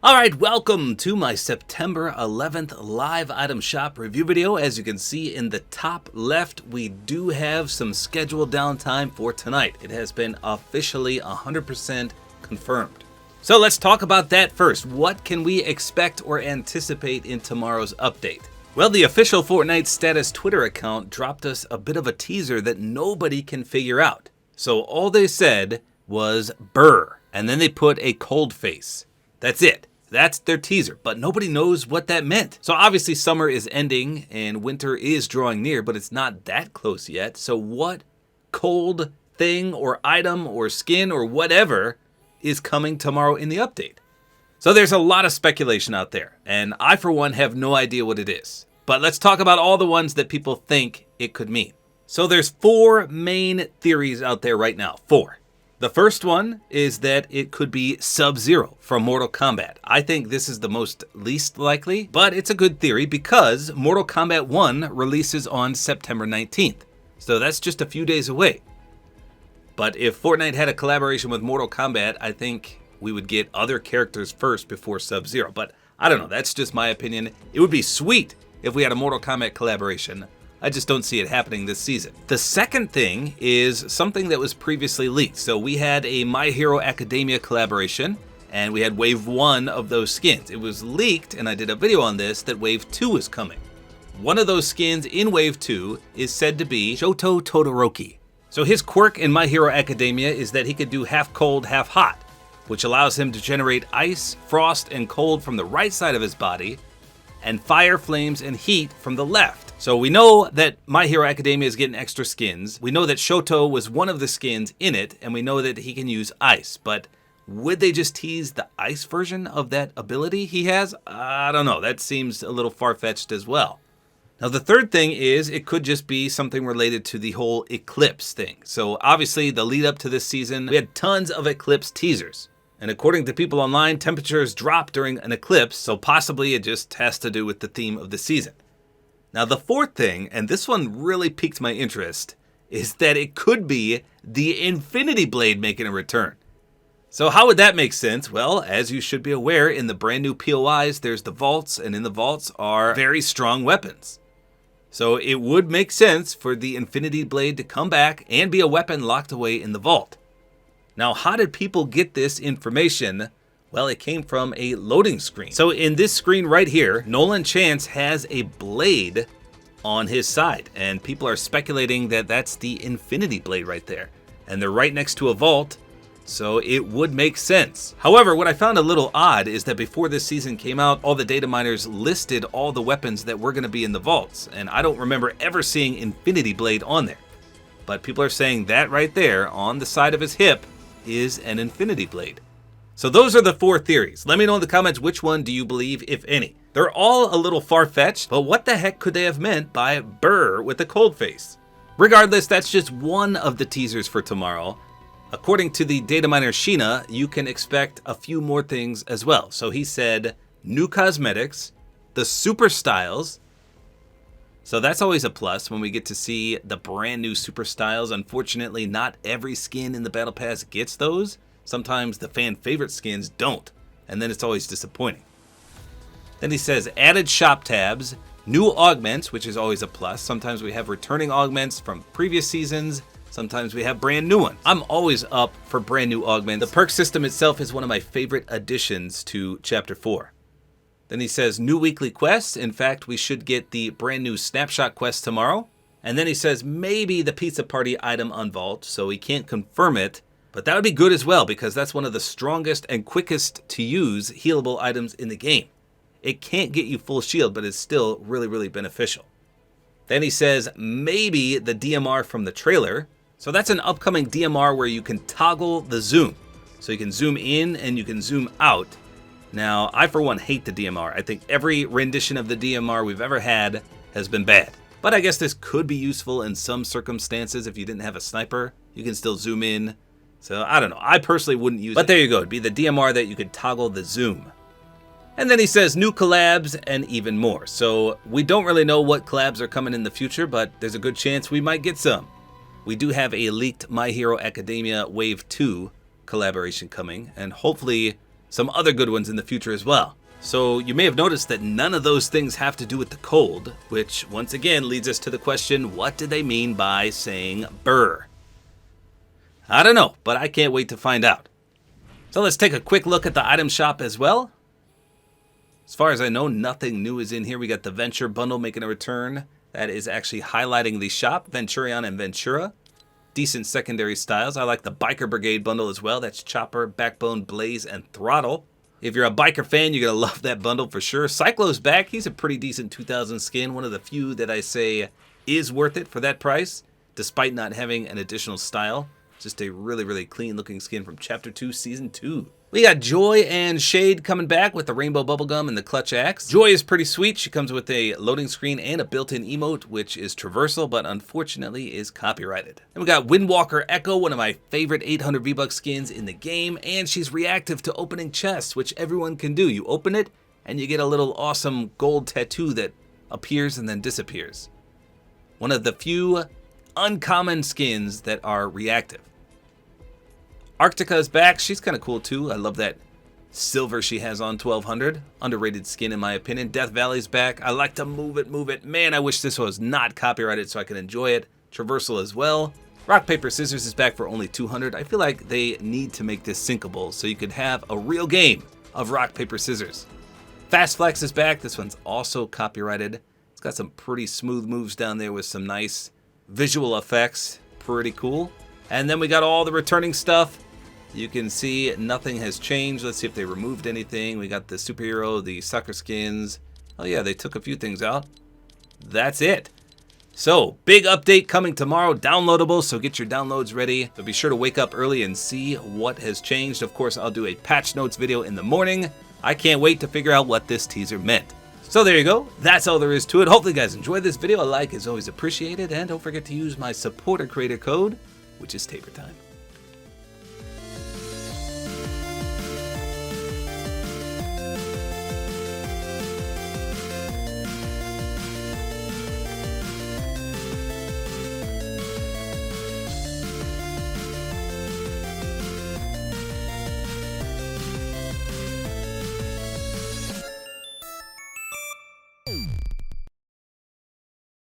Alright, welcome to my September 11th live item shop review video. As you can see in the top left, we do have some scheduled downtime for tonight. It has been officially 100% confirmed. So let's talk about that first. What can we expect or anticipate in tomorrow's update? Well, the official Fortnite status Twitter account dropped us a bit of a teaser that nobody can figure out. So all they said was "brr," and then they put a cold face. That's it. That's their teaser, but nobody knows what that meant. So obviously summer is ending and winter is drawing near, but it's not that close yet. So what cold thing or item or skin or whatever is coming tomorrow in the update? So there's a lot of speculation out there, and I for one have no idea what it is. But let's talk about all the ones that people think it could mean. So there's four main theories out there right now. Four. The first one is that it could be Sub-Zero from Mortal Kombat. I think this is the most least likely, but it's a good theory because Mortal Kombat 1 releases on September 19th. So that's just a few days away. But if Fortnite had a collaboration with Mortal Kombat, I think we would get other characters first before Sub-Zero. But I don't know, that's just my opinion. It would be sweet if we had a Mortal Kombat collaboration. I just don't see it happening this season. The second thing is something that was previously leaked. So we had a My Hero Academia collaboration, and we had Wave 1 of those skins. It was leaked, and I did a video on this, that Wave 2 is coming. One of those skins in Wave 2 is said to be Shoto Todoroki. So his quirk in My Hero Academia is that he could do half cold, half hot, which allows him to generate ice, frost, and cold from the right side of his body, and fire, flames, and heat from the left. So we know that My Hero Academia is getting extra skins. We know that Shoto was one of the skins in it, and we know that he can use ice. But would they just tease the ice version of that ability he has? I don't know. That seems a little far-fetched as well. Now the third thing is it could just be something related to the whole Eclipse thing. So obviously the lead up to this season, we had tons of Eclipse teasers. And according to people online, temperatures drop during an eclipse, so possibly it just has to do with the theme of the season. Now the fourth thing, and this one really piqued my interest, is that it could be the Infinity Blade making a return. So how would that make sense? Well, as you should be aware, in the brand new POIs, there's the vaults, and in the vaults are very strong weapons. So it would make sense for the Infinity Blade to come back and be a weapon locked away in the vault. Now, how did people get this information? Well, it came from a loading screen. So in this screen right here, Nolan Chance has a blade on his side, and people are speculating that that's the Infinity Blade right there. And they're right next to a vault, so it would make sense. However, what I found a little odd is that before this season came out, all the data miners listed all the weapons that were going to be in the vaults, and I don't remember ever seeing Infinity Blade on there. But people are saying that right there on the side of his hip is an Infinity Blade. So those are the four theories. Let me know in the comments which one do you believe, if any. They're all a little far-fetched, but what the heck could they have meant by "brr" with a cold face? Regardless, that's just one of the teasers for tomorrow. According to the data miner Sheena, you can expect a few more things as well. So he said new cosmetics, the super styles. So that's always a plus when we get to see the brand new super styles. Unfortunately, not every skin in the Battle Pass gets those. Sometimes the fan favorite skins don't, and then it's always disappointing. Then he says added shop tabs, new augments, which is always a plus. Sometimes we have returning augments from previous seasons. Sometimes we have brand new ones. I'm always up for brand new augments. The perk system itself is one of my favorite additions to Chapter 4. Then he says new weekly quests. In fact, we should get the brand new snapshot quest tomorrow. And then he says maybe the pizza party item on vault, so he can't confirm it. But that would be good as well because that's one of the strongest and quickest to use healable items in the game. It can't get you full shield, but it's still really, really beneficial. Then he says maybe the DMR from the trailer. So that's an upcoming DMR where you can toggle the zoom. So you can zoom in and you can zoom out. Now, I for one hate the DMR. I think every rendition of the DMR we've ever had has been bad. But I guess this could be useful in some circumstances. If you didn't have a sniper, you can still zoom in. So I don't know. I personally wouldn't use it. But there you go. It'd be the DMR that you could toggle the zoom. And then he says new collabs and even more. So we don't really know what collabs are coming in the future, but there's a good chance we might get some. We do have a leaked My Hero Academia Wave 2 collaboration coming, and hopefully some other good ones in the future as well. So you may have noticed that none of those things have to do with the code, which once again leads us to the question, what did they mean by saying burr? I don't know, but I can't wait to find out. So let's take a quick look at the item shop as well. As far as I know, nothing new is in here. We got the Venture bundle making a return. That is actually highlighting the shop, Venturion and Ventura. Decent secondary styles. I like the Biker Brigade bundle as well. That's Chopper, Backbone, Blaze, and Throttle. If you're a biker fan, you're going to love that bundle for sure. Cyclo's back. He's a pretty decent 2000 skin. One of the few that I say is worth it for that price, despite not having an additional style. Just a really, really clean looking skin from Chapter 2, Season 2. We got Joy and Shade coming back with the Rainbow Bubblegum and the Clutch Axe. Joy is pretty sweet. She comes with a loading screen and a built-in emote, which is traversal, but unfortunately is copyrighted. Then we got Windwalker Echo, one of my favorite 800 V-Bucks skins in the game, and she's reactive to opening chests, which everyone can do. You open it, and you get a little awesome gold tattoo that appears and then disappears. One of the few uncommon skins that are reactive. Arctica is back. She's kind of cool too. I love that silver she has on 1200. Underrated skin in my opinion. Death Valley's back. I like to move it. Man, I wish this was not copyrighted so I could enjoy it. Traversal as well. Rock, Paper, Scissors is back for only 200. I feel like they need to make this syncable so you could have a real game of Rock, Paper, Scissors. Fast Flex is back. This one's also copyrighted. It's got some pretty smooth moves down there with some nice visual effects. Pretty cool. And then we got all the returning stuff. You can see nothing has changed. Let's see if they removed anything. We got the superhero, the sucker skins. Oh yeah, they took a few things out. That's it. So, big update coming tomorrow, downloadable, so get your downloads ready. But be sure to wake up early and see what has changed. Of course, I'll do a patch notes video in the morning. I can't wait to figure out what this teaser meant. So there you go. That's all there is to it. Hopefully you guys enjoyed this video. A like is always appreciated. And don't forget to use my Support-A-Creator Code, which is tabortime.